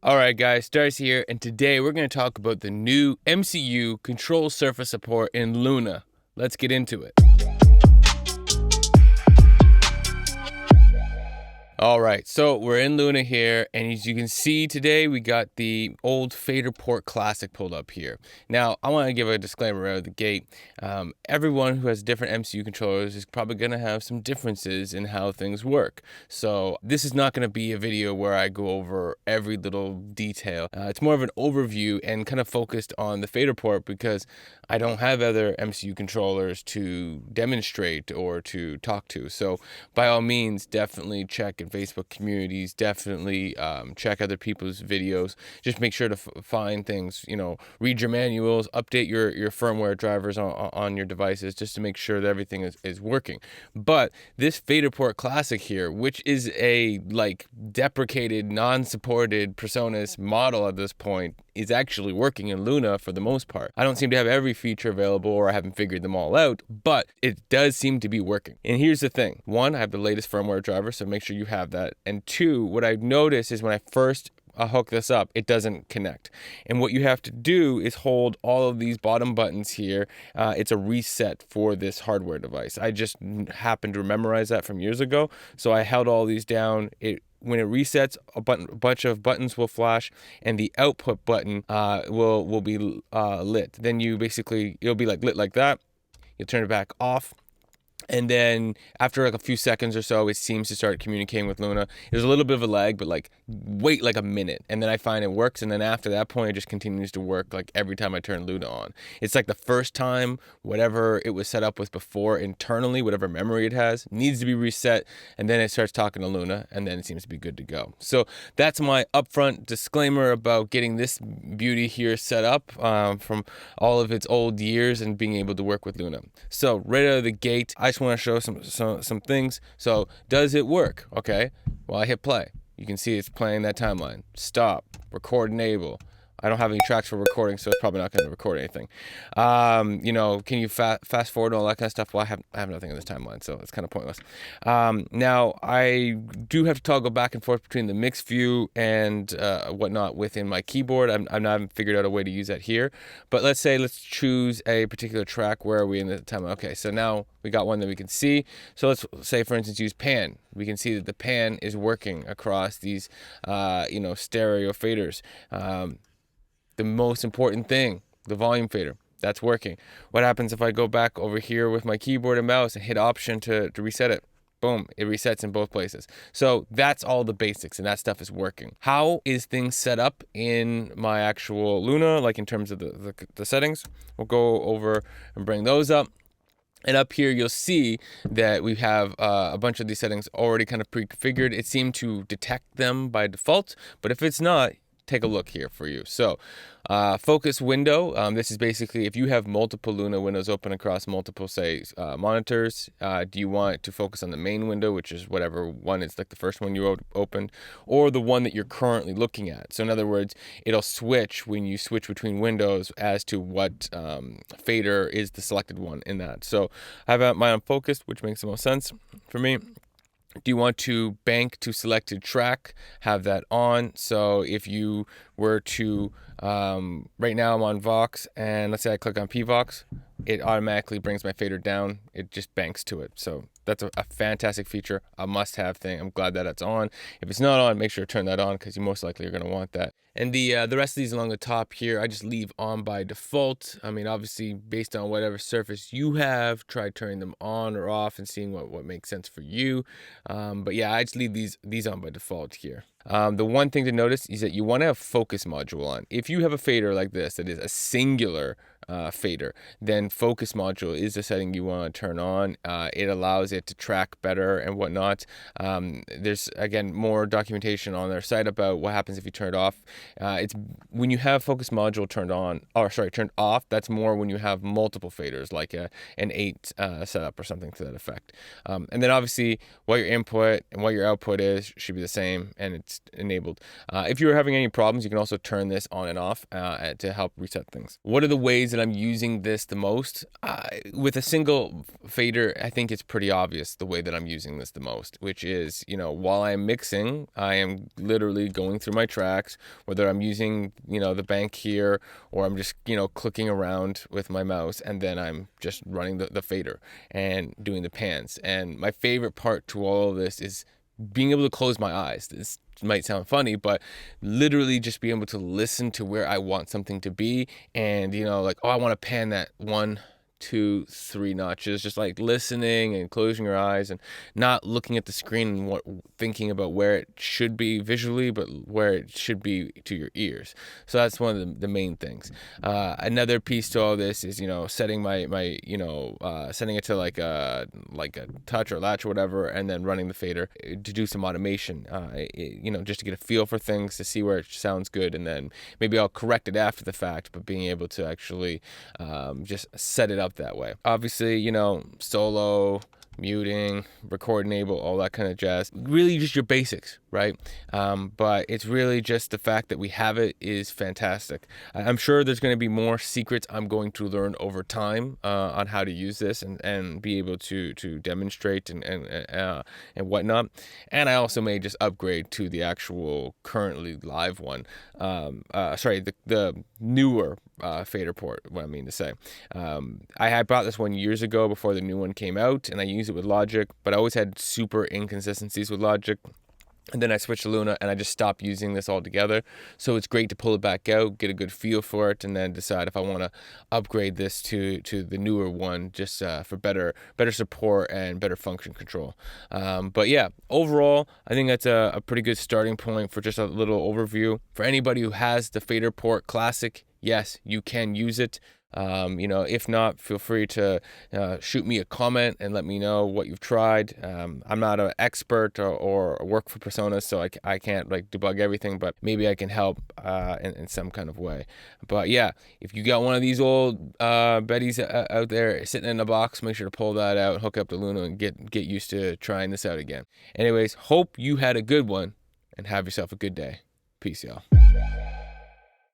Alright guys, Darcy here, and today we're going to talk about the new MCU control surface support in Luna. Let's get into it. Alright, so we're in Luna here, and as you can see today, we got the old FaderPort Classic pulled up here. Now, I want to give a disclaimer out of the gate. Everyone who has different MCU controllers is probably going to have some differences in how things work. So, this is not going to be a video where I go over every little detail. It's more of an overview and kind of focused on the FaderPort because I don't have other MCU controllers to demonstrate or to talk to. So, by all means, definitely check Facebook communities, definitely check other people's videos. Just make sure to find things, read your manuals, update your firmware drivers on your devices just to make sure that everything is working. But this FaderPort Classic here, which is a deprecated, non-supported PreSonus model at this point, is actually working in Luna for the most part. I don't seem to have every feature available, or I haven't figured them all out, but it does seem to be working. And here's the thing. One, I have the latest firmware driver, so make sure you have that. And two, what I've noticed is when I first hook this up, it doesn't connect. And what you have to do is hold all of these bottom buttons here. It's a reset for this hardware device. I just happened to memorize that from years ago. So I held all these down. When it resets, a bunch of buttons will flash, and the output button will be lit. Then it'll be lit like that. You'll turn it back off. And then after a few seconds or so, it seems to start communicating with Luna. There's a little bit of a lag, but wait a minute. And then I find it works. And then after that point, it just continues to work every time I turn Luna on. It's the first time whatever it was set up with before internally, whatever memory it has, needs to be reset. And then it starts talking to Luna, and then it seems to be good to go. So that's my upfront disclaimer about getting this beauty here set up from all of its old years and being able to work with Luna. So right out of the gate, I just want to show some things. So does it work? Okay, well, I hit play. You can see it's playing that timeline. Stop, record, enable. I don't have any tracks for recording, so it's probably not going to record anything. Can you fast forward and all that kind of stuff? Well, I have nothing in this timeline, so it's kind of pointless. Now, I do have to toggle back and forth between the mix view and whatnot within my keyboard. I haven't figured out a way to use that here. But let's choose a particular track. Where are we in the timeline? Okay, so now we got one that we can see. So let's say, for instance, use pan. We can see that the pan is working across these, stereo faders. The most important thing, the volume fader, that's working. What happens if I go back over here with my keyboard and mouse and hit Option to reset it? Boom, it resets in both places. So that's all the basics, and that stuff is working. How is things set up in my actual Luna, in terms of the settings? We'll go over and bring those up. And up here, you'll see that we have a bunch of these settings already kind of pre-configured. It seemed to detect them by default, but if it's not, take a look here for you. So focus window, this is basically if you have multiple Luna windows open across multiple, say, monitors, do you want to focus on the main window, which is whatever one is the first one you opened, or the one that you're currently looking at? So in other words, it'll switch when you switch between windows as to what fader is the selected one in that. So I have mine on focused, which makes the most sense for me. Do you want to bank to selected track? Have that on. So if you were to, right now I'm on Vox, and let's say I click on PVox, it automatically brings my fader down. It just banks to it. So that's a fantastic feature, a must-have thing. I'm glad that it's on. If it's not on, make sure to turn that on because you most likely are going to want that. And the rest of these along the top here, I just leave on by default. I mean, obviously, based on whatever surface you have, try turning them on or off and seeing what makes sense for you. But yeah, I just leave these on by default here. The one thing to notice is that you want to have focus module on. If you have a fader like this that is a singular fader, then focus module is the setting you want to turn on. It allows it to track better and whatnot. There's, again, more documentation on their site about what happens if you turn it off. It's when you have focus module turned off, that's more when you have multiple faders, like an 8 setup or something to that effect. And then obviously what your input and what your output is should be the same, and it's enabled. If you're having any problems, you can also turn this on and off to help reset things. What are the ways that that I'm using this the most, with a single fader, I think it's pretty obvious the way that I'm using this the most, which is, while I'm mixing, I am literally going through my tracks, whether I'm using, the bank here, or I'm just, clicking around with my mouse, and then I'm just running the fader and doing the pans. And my favorite part to all of this is being able to close my eyes. This might sound funny, but literally just being able to listen to where I want something to be, and like, oh, I want to pan that 1, 2, 3 notches, just like listening and closing your eyes and not looking at the screen and thinking about where it should be visually, but where it should be to your ears. So that's one of the main things. Another piece to all this is, setting setting it to like a touch or latch or whatever, and then running the fader to do some automation, just to get a feel for things, to see where it sounds good, and then maybe I'll correct it after the fact, but being able to actually just set it up that way. Obviously, solo, muting, record enable, all that kind of jazz. Really just your basics, right? But it's really just the fact that we have it is fantastic. I'm sure there's going to be more secrets I'm going to learn over time on how to use this and be able to demonstrate and whatnot. And I also may just upgrade to the actual currently live one. The newer FaderPort, what I mean to say. I had bought this one years ago before the new one came out, and I used it with Logic, but I always had super inconsistencies with Logic. And then I switched to Luna, and I just stopped using this altogether. So it's great to pull it back out, get a good feel for it, and then decide if I want to upgrade this to the newer one, just for better support and better function control. But yeah, overall, I think that's a pretty good starting point for just a little overview. For anybody who has the FaderPort Classic, yes, you can use it. If not, feel free to shoot me a comment and let me know what you've tried. I'm not an expert or work for Personas, so I can't like debug everything, but maybe I can help in some kind of way. But yeah, if you got one of these old Bettys out there sitting in a box, make sure to pull that out, hook up the Luna, and get used to trying this out again. Anyways, hope you had a good one, and have yourself a good day. Peace, y'all.